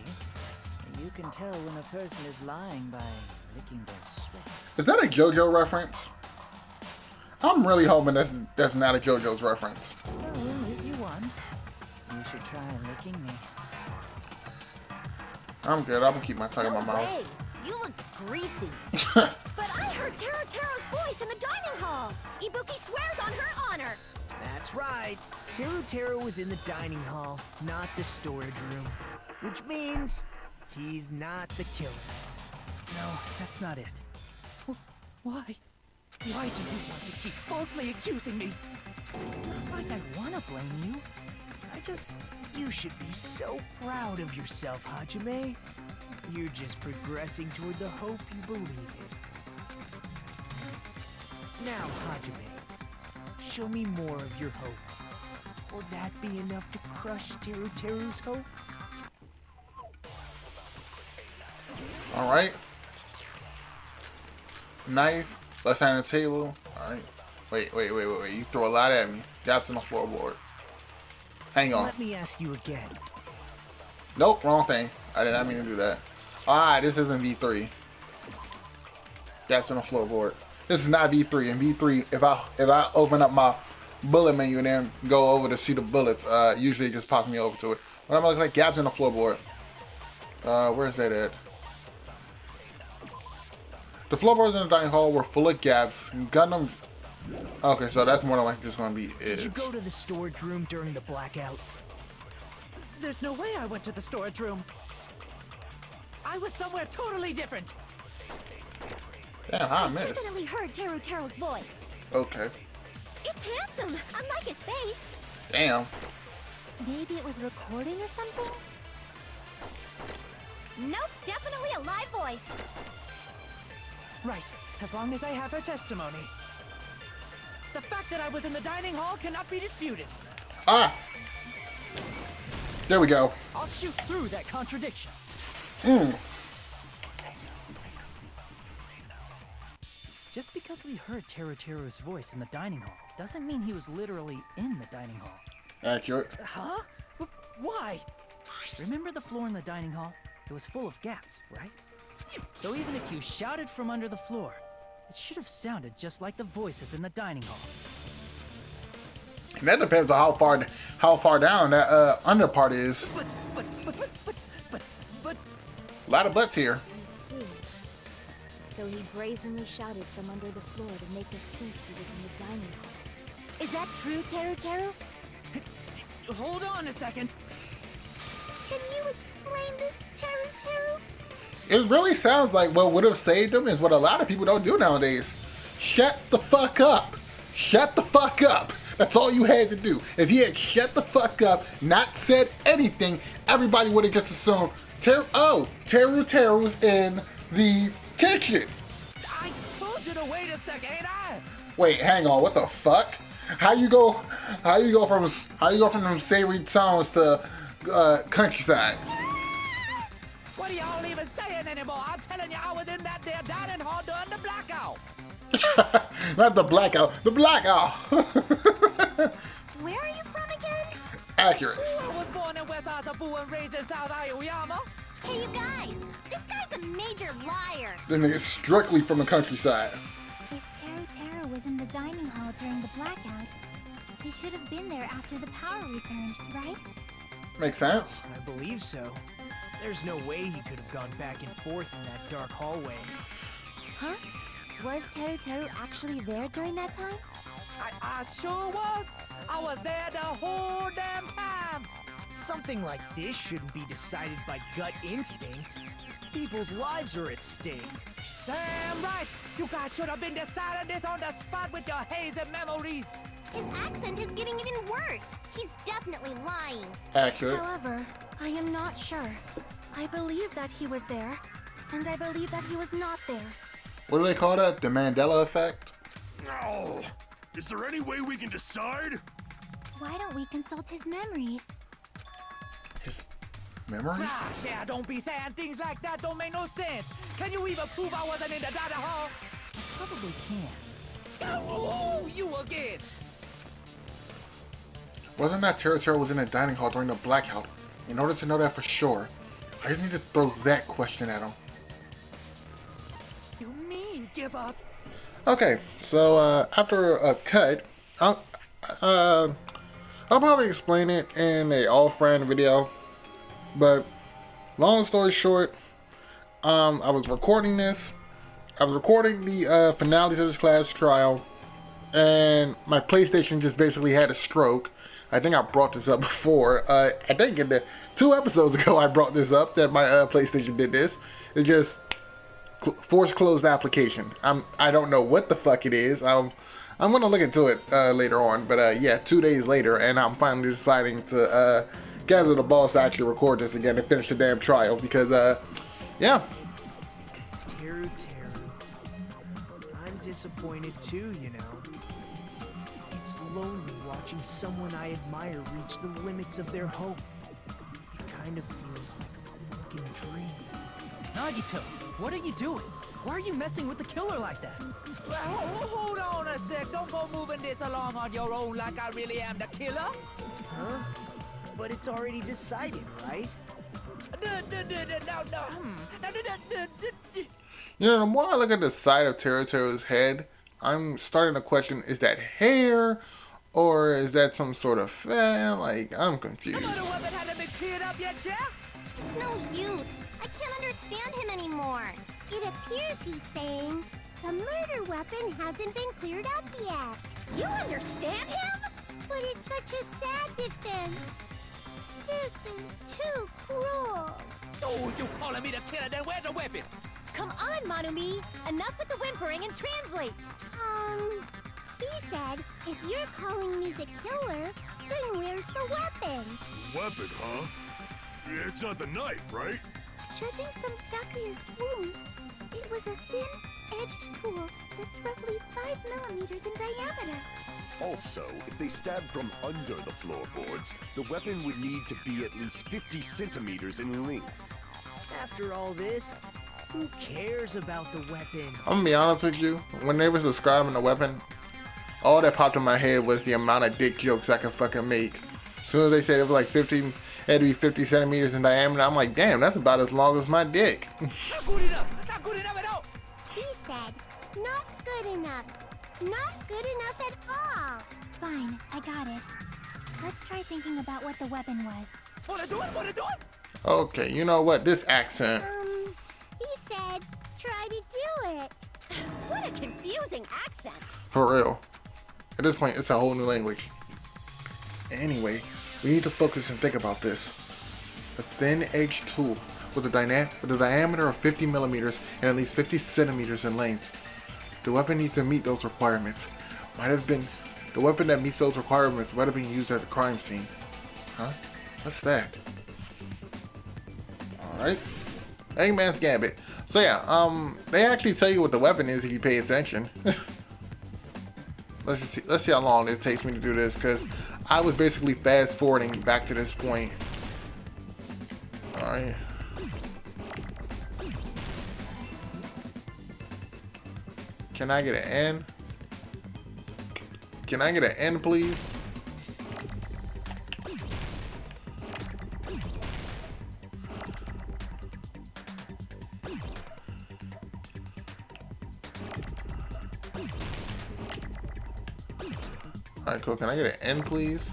you can tell when a person is lying by licking their sweat. Is that a JoJo reference? I'm really hoping that's not a JoJo's reference. So, if you want, you should try licking me. I'm good. I'm gonna keep my tongue in my mouth. Hey, you look greasy. But I heard Teru's voice in the dining hall. Ibuki swears on her honor. That's right. Teru was in the dining hall, not the storage room. Which means he's not the killer. No, that's not it. Why? Why do you want to keep falsely accusing me? It's not like I want to blame you. You should be so proud of yourself, Hajime. You're just progressing toward the hope you believe in. Now, Hajime, show me more of your hope. Will that be enough to crush Teru's hope? Alright. Knife, left side of the table. Alright. Wait. You throw a lot at me. Gaps in the floorboard. Hang on. Let me ask you again. Nope, wrong thing. I did not mean to do that. Alright, this isn't V3. Gaps on the floorboard. This is not V3. In V3, if I open up my bullet menu and then go over to see the bullets, usually it just pops me over to it. But I'm looking at gaps in the floorboard. Where's that at? The floorboards in the dining hall were full of gaps. Gundam. Okay, so that's more than likely just gonna be it. Did you go to the storage room during the blackout? There's no way I went to the storage room. I was somewhere totally different. Damn, how I I missed. definitely heard Teru's voice. Okay. It's handsome, unlike his face. Damn. Maybe it was recording or something? Nope, definitely a live voice. Right, as long as I have her testimony. The fact that I was in the dining hall cannot be disputed. Ah! There we go. I'll shoot through that contradiction. Just because we heard Teru's voice in the dining hall doesn't mean he was literally in the dining hall. Accurate. Huh? Why? Remember the floor in the dining hall? It was full of gaps, right? So even if you shouted from under the floor, it should have sounded just like the voices in the dining hall. And that depends on how far down that under part is. But. A lot of butts here. I see. So he brazenly shouted from under the floor to make us think he was in the dining hall. Is that true, Teru? Hold on a second. Can you explain this, Teru? It really sounds like what would have saved him is what a lot of people don't do nowadays. Shut the fuck up. Shut the fuck up. That's all you had to do. If he had shut the fuck up, not said anything, everybody would have just assumed, Teru's in the kitchen. I told you to wait a second, ain't I? Wait, hang on, what the fuck? How you go from them savory tones to countryside? What are y'all even saying anymore? I'm telling you, I was in that there dining hall during the blackout. Not the blackout, the blackout. Where are you from again? Accurate. I was born in West Asabu and raised in South Aoyama. Hey, you guys! This guy's a major liar! Then it's strictly from the countryside. If Teru was in the dining hall during the blackout, he should have been there after the power returned, right? Makes sense. I believe so. There's no way he could have gone back and forth in that dark hallway. Huh? Was Teru actually there during that time? I sure was. I was there the whole damn time. Something like this shouldn't be decided by gut instinct. People's lives are at stake. Damn right. You guys should have been deciding this on the spot with your hazy memories. His accent is getting even worse. He's definitely lying. Accurate. However, I am not sure. I believe that he was there, and I believe that he was not there. What do they call that? The Mandela effect? Oh, is there any way we can decide? Why don't we consult his memories? His memories? Gosh, yeah, don't be saying things like that. Don't make no sense. Can you even prove I wasn't in the dining hall? I probably can. Oh, you again. Whether or not Teru was in the dining hall during the blackout, in order to know that for sure, I just need to throw that question at him. You mean give up? Okay, so after a cut, I'll probably explain it in a off-brand video, but long story short, I was recording this. I was recording the finale to this class trial, and my PlayStation just basically had a stroke. I think I brought this up before. I think in the 2 episodes ago I brought this up that my PlayStation did this. It just force closed application. I don't know what the fuck it is. I'm gonna look into it later on. But yeah, 2 days later, and I'm finally deciding to gather the balls to actually record this again and finish the damn trial because yeah. Teru. I'm disappointed too, you know. It's lonely watching someone I admire reach the limits of their hope. It kind of feels like a broken dream. Nagito, what are you doing? Why are you messing with the killer like that? Well, hold on a sec. Don't go moving this along on your own like I really am the killer. Huh? But it's already decided, right? You know, the more I look at the side of Teruteru's head, I'm starting to question, is that hair? Or is that some sort of fan? Like, I'm confused. The weapon hadn't been cleared up yet, Chef? It's no use. I can't understand him anymore. It appears he's saying the murder weapon hasn't been cleared up yet. You understand him? But it's such a sad defense. This is too cruel. Oh, you calling me the killer? Then where's the weapon? Come on, Monumi. Enough with the whimpering and translate. He said, if you're calling me the killer, then where's the weapon? Weapon, huh? It's not the knife, right? Judging from Byakuya's wounds, it was a thin-edged tool that's roughly 5 millimeters in diameter. Also, if they stabbed from under the floorboards, the weapon would need to be at least 50 centimeters in length. After all this, who cares about the weapon? I'm gonna be honest with you, when they was describing the weapon, all that popped in my head was the amount of dick jokes I could fucking make. As soon as they said it was like 15, it had to be 50 centimeters in diameter, I'm like, damn, that's about as long as my dick. Not good enough! Not good enough at all! He said, not good enough. Not good enough at all. Fine, I got it. Let's try thinking about what the weapon was. Wanna do it? Wanna do it? Okay, you know what, this accent. He said, try to do it. What a confusing accent. For real. At this point, it's a whole new language. Anyway, we need to focus and think about this. A thin-edged tool with a diameter of 50 millimeters and at least 50 centimeters in length. The weapon needs to meet those requirements. The weapon that meets those requirements might have been used at the crime scene. Huh? What's that? Alright. Hangman's Gambit. So yeah, they actually tell you what the weapon is if you pay attention. Let's see how long it takes me to do this, because I was basically fast forwarding back to this point. Alright. Can I get an N? Can I get an N, please? Alright, cool. Can I get an N, please?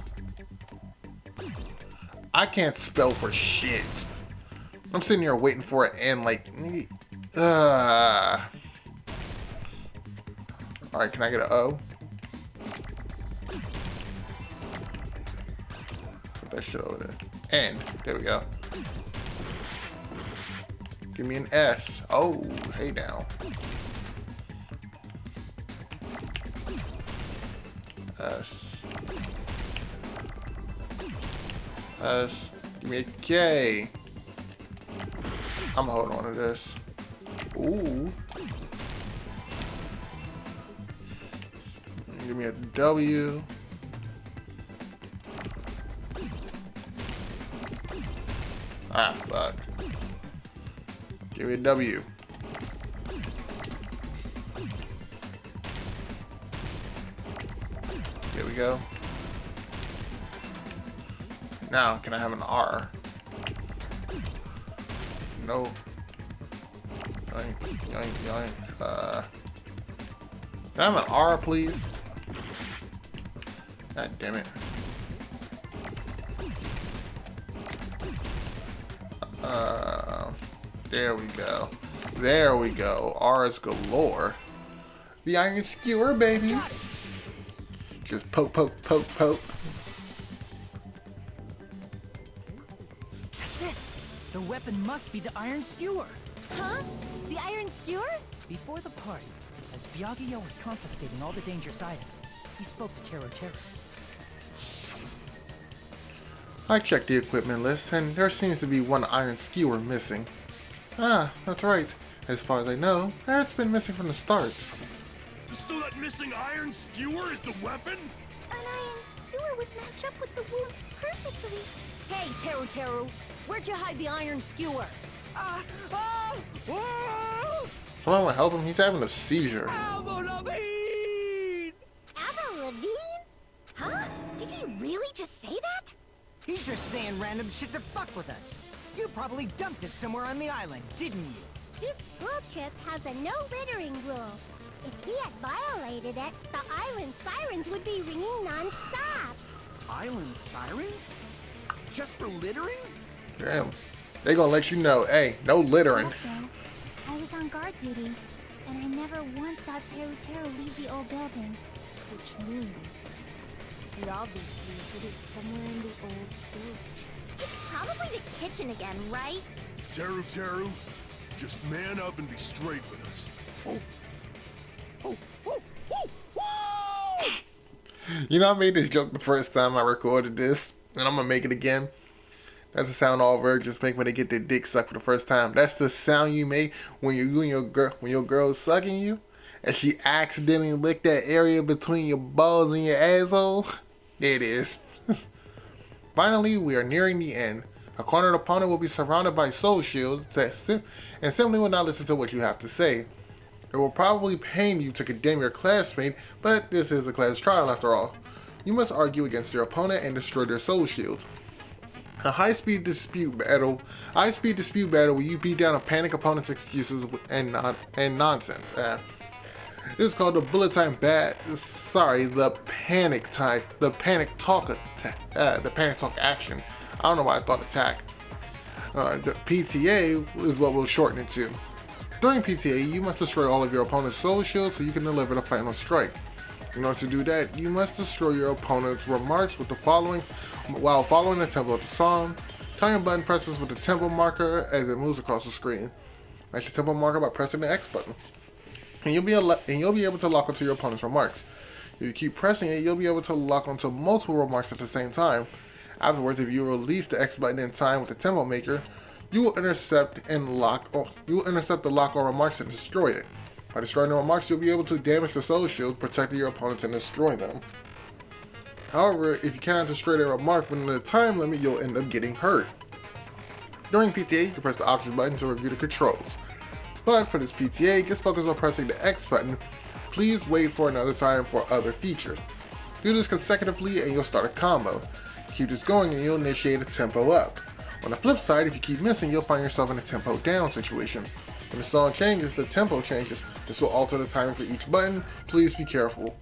I can't spell for shit. I'm sitting here waiting for an N, like, Alright, can I get an O? Put that shit over there. N. There we go. Give me an S. Oh, hey now. S. S. Give me a K. I'm holding on to this. Ooh. Give me a W. Ah, fuck. Give me a W. There we go. Now, can I have an R? No. Yoink, yoink, yoink. Can I have an R, please? God damn it. There we go. There we go. R's galore. The iron skewer, baby. Just poke, poke, poke, poke. That's it. The weapon must be the iron skewer. Huh? The iron skewer? Before the party, as Byakuya was confiscating all the dangerous items, he spoke to Teruteru. I checked the equipment list, and there seems to be one iron skewer missing. Ah, that's right. As far as I know, it's been missing from the start. So that missing iron skewer is the weapon? An iron skewer would match up with the wounds perfectly. Hey, Teru, where'd you hide the iron skewer? Someone want to help him? He's having a seizure. Avril Lavigne? Huh? Did he really just say that? He's just saying random shit to fuck with us. You probably dumped it somewhere on the island, didn't you? This school trip has a no littering rule. If he had violated it, the island sirens would be ringing non-stop. Island sirens? Just for littering? Damn. They gonna let you know, hey, no littering. Also, I was on guard duty, and I never once saw Teru leave the old building. Which means he obviously hid it somewhere in the old building. It's probably the kitchen again, right? Teru, just man up and be straight with us. You know, I made this joke the first time I recorded this, and I'm gonna make it again. That's the sound all virgins make when they get their dick sucked for the first time. That's the sound you make when your girl's sucking you, and she accidentally licked that area between your balls and your asshole. There it is. Finally, we are nearing the end. A cornered opponent will be surrounded by soul shields and simply will not listen to what you have to say. It will probably pain you to condemn your classmate, but this is a class trial after all. You must argue against your opponent and destroy their soul shields. A high-speed dispute battle where you beat down a panic opponent's excuses and nonsense. This is called the bullet time the panic talk action. I don't know why I thought attack. The PTA is what we'll shorten it to. During PTA, you must destroy all of your opponent's soul shields so you can deliver the final strike. In order to do that, you must destroy your opponent's remarks with the following while following the tempo of the song. Time button presses with the tempo marker as it moves across the screen. Match the tempo marker by pressing the X button. And you'll be able to lock onto your opponent's remarks. If you keep pressing it, you'll be able to lock onto multiple remarks at the same time. Afterwards, if you release the X button in time with the tempo maker, you will intercept the lock or remarks and destroy it. By destroying the remarks, you'll be able to damage the soul shields, protecting your opponents and destroy them. However, if you cannot destroy their remark within the time limit, you'll end up getting hurt. During PTA, you can press the options button to review the controls. But for this PTA, just focus on pressing the X button. Please wait for another time for other features. Do this consecutively and you'll start a combo. Keep this going and you'll initiate a tempo up. On the flip side, if you keep missing, you'll find yourself in a tempo down situation. When the song changes, the tempo changes. This will alter the timing for each button. Please be careful.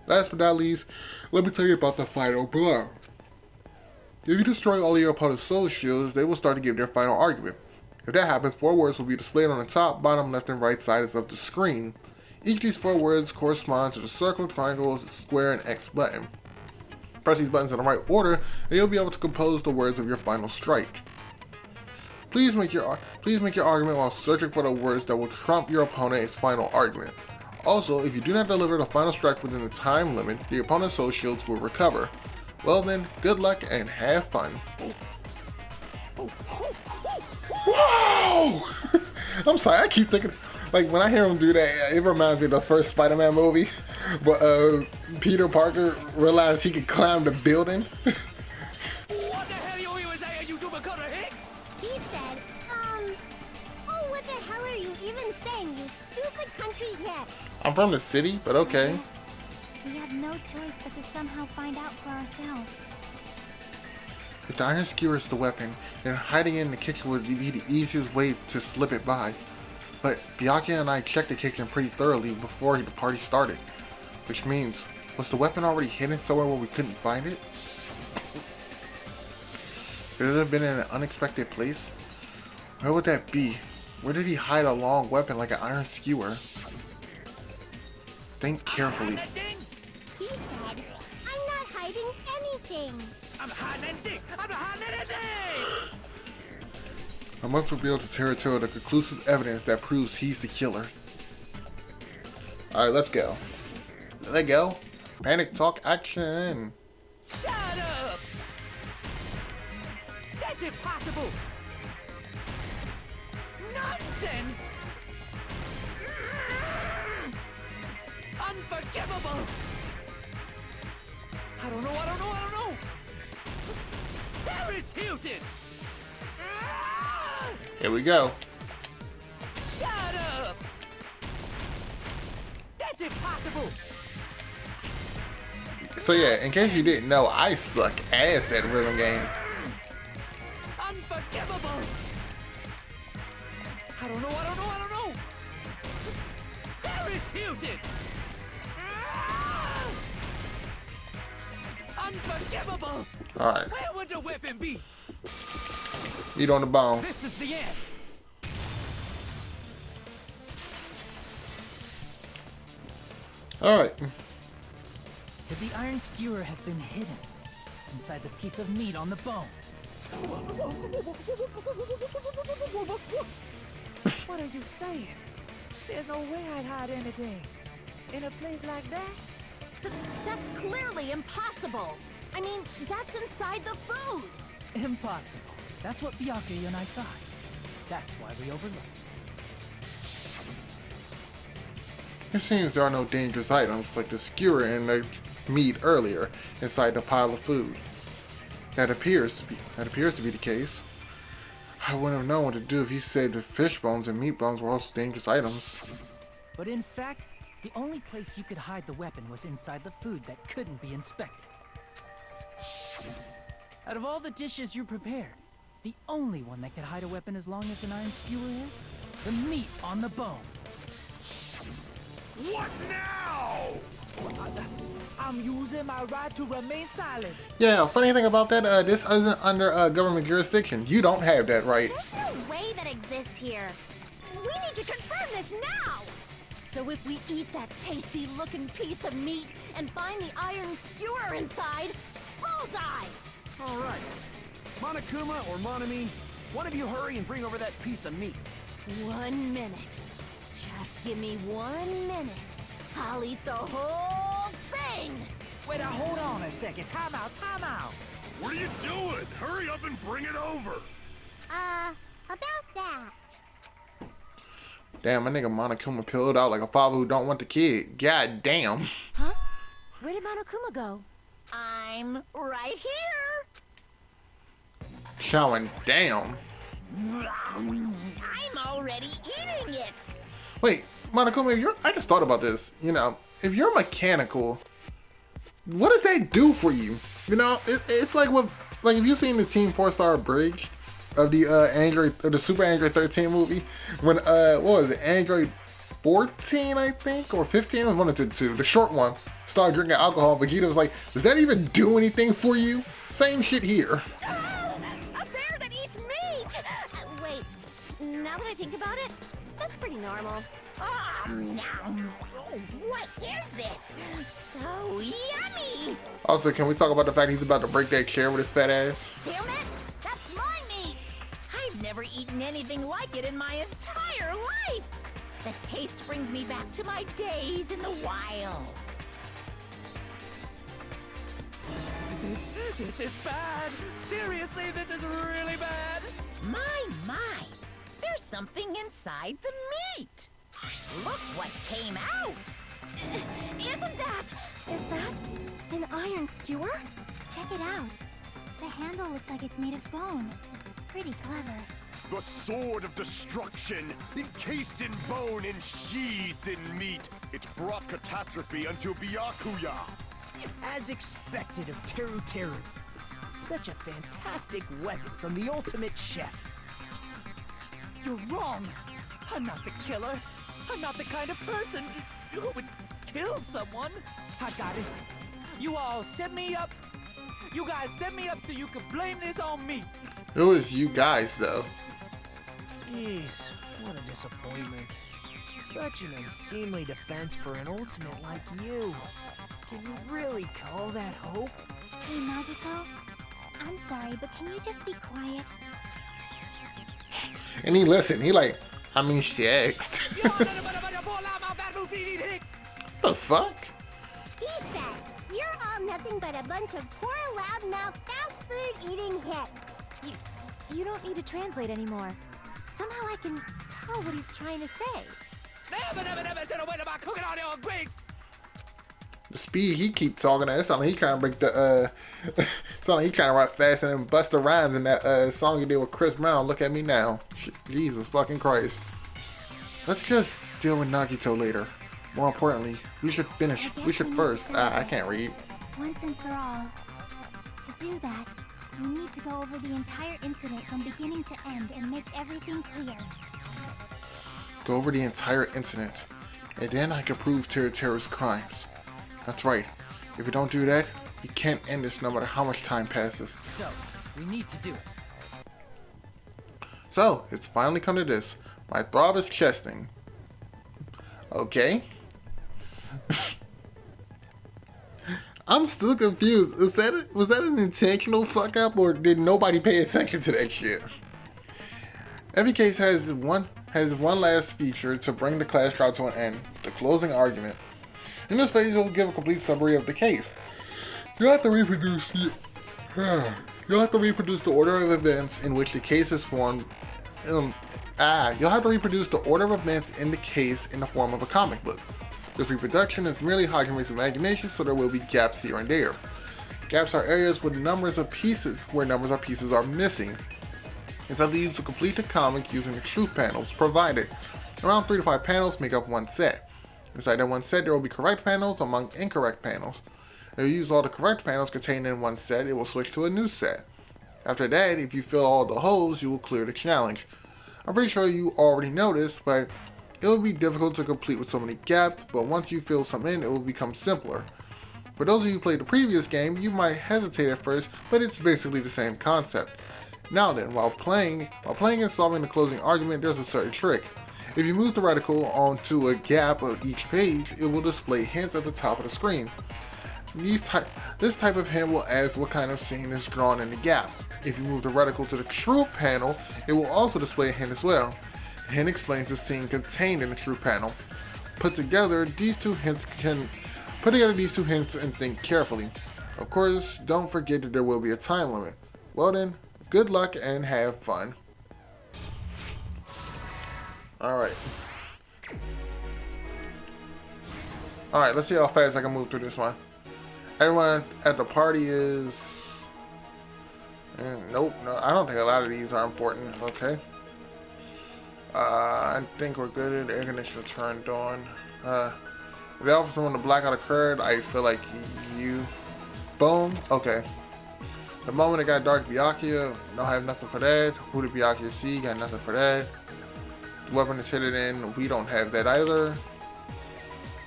Last but not least, let me tell you about the final blow. If you destroy all of your opponent's soul shields, they will start to give their final argument. If that happens, 4 words will be displayed on the top, bottom, left, and right sides of the screen. Each of these 4 words correspond to the circle, triangle, square, and X button. Press these buttons in the right order, and you'll be able to compose the words of your final strike. Please make your argument while searching for the words that will trump your opponent's final argument. Also, if you do not deliver the final strike within the time limit, the opponent's soul shields will recover. Well then, good luck and have fun. Whoa! I'm sorry, I keep thinking, like when I hear him do that, it reminds me of the first Spider-Man movie, but Peter Parker realized he could climb the building. What the hell you even say, you double-cutter hick? He said, oh, what the hell are you even saying, you stupid country hip? I'm from the city, but okay. Yes. We had no choice but to somehow find out for ourselves. If the iron skewer is the weapon, then hiding in the kitchen would be the easiest way to slip it by. But Byakuya and I checked the kitchen pretty thoroughly before the party started. Which means, was the weapon already hidden somewhere where we couldn't find it? Could it have been in an unexpected place? Where would that be? Where did he hide a long weapon like an iron skewer? Think carefully. He said, I'm not hiding anything. I'm hiding anything! I'm not hiding anything! I must reveal to Teru the conclusive evidence that proves he's the killer. Alright, let's go. Let go. Panic talk action. Shut up! That's impossible! Nonsense! Unforgivable! I don't know! Paris Hilton! Here we go. Shut up! That's impossible! So yeah, in case you didn't know, I suck ass at rhythm games. Unforgivable! I don't know! Undisputed! Ah! Unforgivable! Alright. Where would the weapon be? Eat on the bone. This is the end. Alright. Could the iron skewer have been hidden inside the piece of meat on the bone? What are you saying? There's no way I'd hide anything in a place like that. That's clearly impossible. I mean, that's inside the food. Impossible. That's what Byakuya and I thought. That's why we overlooked. It seems there are no dangerous items like the skewer and the meat earlier inside the pile of food. That appears to be the case. I wouldn't have known what to do if he said the fish bones and meat bones were also dangerous items. But in fact, the only place you could hide the weapon was inside the food that couldn't be inspected. Out of all the dishes you prepared, the only one that could hide a weapon as long as an iron skewer is the meat on the bone. What now? I'm using my right to remain silent. Yeah, funny thing about that, this isn't under government jurisdiction. You don't have that right. There's no way that exists here. We need to confirm this now. So if we eat that tasty-looking piece of meat and find the iron skewer inside, bullseye! All right. Monokuma or Monami, one of you hurry and bring over that piece of meat. 1 minute. Just give me 1 minute. I'll eat the whole thing! Wait, now hold on a second. Time out, time out. What are you doing? Hurry up and bring it over. About that. Damn, my nigga Monokuma pilled out like a father who don't want the kid. God damn. Huh? Where did Monokuma go? I'm right here. Chowing down. I'm already eating it. Wait, Monokuma, if you're, I just thought about this. You know, if you're mechanical, what does that do for you? You know, it's like what, like if you've seen the Team 4-Star Bridge of the Super Android 13 movie, when what was it, Android 14 I think, or 15, it was one of the two, the short one, started drinking alcohol. Vegeta was like, does that even do anything for you? Same shit here. A bear that eats meat! Wait, now that I think about it, that's pretty normal. What is this? So yummy! Also, can we talk about the fact he's about to break that chair with his fat ass? Damn it! That's my meat! I've never eaten anything like it in my entire life! The taste brings me back to my days in the wild. This is bad. Seriously, this is really bad. My! There's something inside the meat! Look what came out! Is that an iron skewer? Check it out. The handle looks like it's made of bone. Pretty clever. The sword of destruction, encased in bone and sheathed in meat. It brought catastrophe unto Byakuya. As expected of Teru Teru. Such a fantastic weapon from the ultimate chef. You're wrong. I'm not the killer. I'm not the kind of person who would kill someone. I got it. You all set me up. You guys set me up so you could blame this on me. It was you guys though. Jeez, what a disappointment. Such an unseemly defense for an ultimate like you. Can you really call that hope? Hey, Nagito. I'm sorry, but can you just be quiet? And he listened. He like, I mean, she asked. The fuck? He said, you're all nothing but a bunch of poor, loudmouth, fast food eating hicks. You don't need to translate anymore. Somehow I can tell what he's trying to say. The speed he keep talking at, it sound like he trying to break the sound like he trying to rap fast and bust the rhymes in that song he did with Chris Brown. Look at me now. Jesus fucking Christ. Let's just deal with Nagito later. More importantly, we should first. I can't read. Once and for all. To do that, we need to go over the entire incident from beginning to end and make everything clear. Go over the entire incident. and then I can prove Terra's crimes. That's right. If you don't do that, you can't end this no matter how much time passes. So, we need to do it. So, it's finally come to this. My throb is chesting. Okay. I'm still confused. Was that an intentional fuck up, or did nobody pay attention to that shit? Every case has one last feature to bring the class trial to an end, the closing argument. In this phase, you'll give a complete summary of the case. You'll have to reproduce the order of events in which the case is formed. You'll have to reproduce the order of events in the case in the form of a comic book. This reproduction is merely Hakume's imagination, so there will be gaps here and there. Gaps are areas where numbers of pieces are missing. It's up to you to complete the comic using the truth panels provided. Around 3 to 5 panels make up one set. Inside that one set, there will be correct panels among incorrect panels. If you use all the correct panels contained in one set, it will switch to a new set. After that, if you fill all the holes, you will clear the challenge. I'm pretty sure you already know this, but it will be difficult to complete with so many gaps, but once you fill some in, it will become simpler. For those of you who played the previous game, you might hesitate at first, but it's basically the same concept. Now then, while playing and solving the closing argument, there's a certain trick. If you move the reticle onto a gap of each page, it will display hints at the top of the screen. This type of hint will ask what kind of scene is drawn in the gap. If you move the reticle to the truth panel, it will also display a hint as well. The hint explains the scene contained in the truth panel. Put together these two hints and think carefully. Of course, don't forget that there will be a time limit. Well then, good luck and have fun. Alright, let's see how fast I can move through this one. Everyone at the party is... Nope, no, I don't think a lot of these are important. Okay. I think we're good. The air conditioner turned on. The officer when the blackout occurred, I feel like you... Boom. Okay. The moment it got dark, Byakuya, don't have nothing for that. Who did Byakuya see? Got nothing for that. The weapon is hidden in, we don't have that either.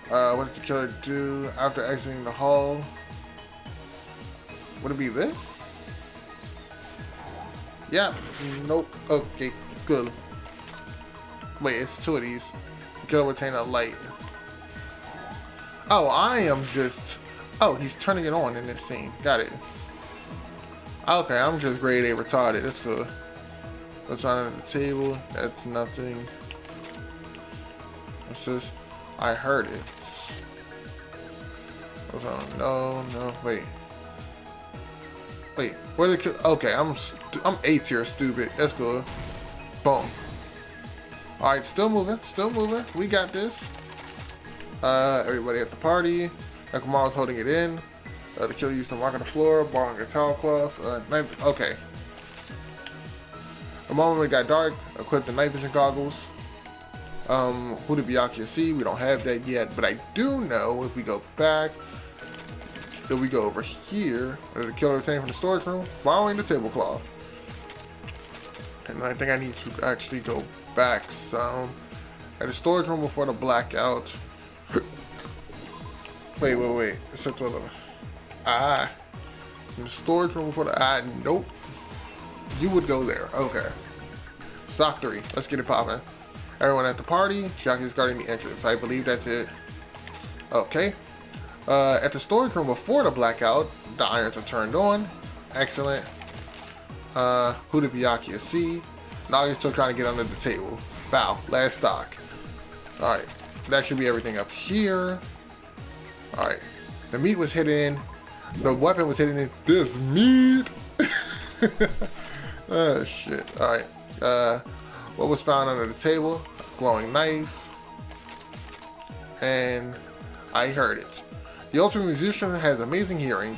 What did the killer do after exiting the hall? Would it be this? Yeah, nope. Okay, good. Wait, it's 2 of these. The killer would retain a light. Oh, I am just... Oh, he's turning it on in this scene. Got it. Okay, I'm just grade A retarded. That's good. What's on the table? That's nothing. What's this? I heard it. What's on? No, wait. Wait, where did it? Okay, I'm A tier stupid. That's good. Boom. Alright, still moving. We got this. Everybody at the party. Akamaru's holding it in. The killer used to mark on the floor, borrowing a towel cloth. Okay. The moment it got dark, equip the night vision goggles. Who did Byakuya see? We don't have that yet, but I do know if we go back, if we go over here, the killer obtained from the storage room, borrowing the tablecloth. And I think I need to actually go back some. At the storage room before the blackout. wait. It's in the storage room before the nope. You would go there. Okay. Stock 3. Let's get it popping. Everyone at the party. Byakuya's guarding the entrance. I believe that's it. Okay. At the storage room before the blackout, the irons are turned on. Excellent. Who did Byakuya see? Now you're still trying to get under the table. Bow. Last stock. Alright. That should be everything up here. Alright. The meat was hidden. The weapon was hidden in this meat. Oh shit. Alright. What was found under the table? A glowing knife. And I heard it. The ultimate musician has amazing hearing.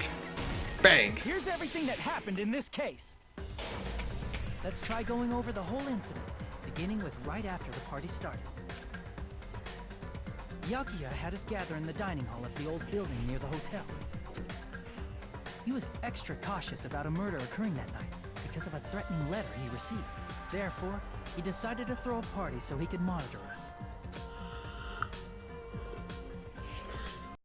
Bang. Here's everything that happened in this case. Let's try going over the whole incident, beginning with right after the party started. Byakuya had us gather in the dining hall of the old building near the hotel. He was extra cautious about a murder occurring that night because of a threatening letter he received. Therefore, he decided to throw a party so he could monitor us.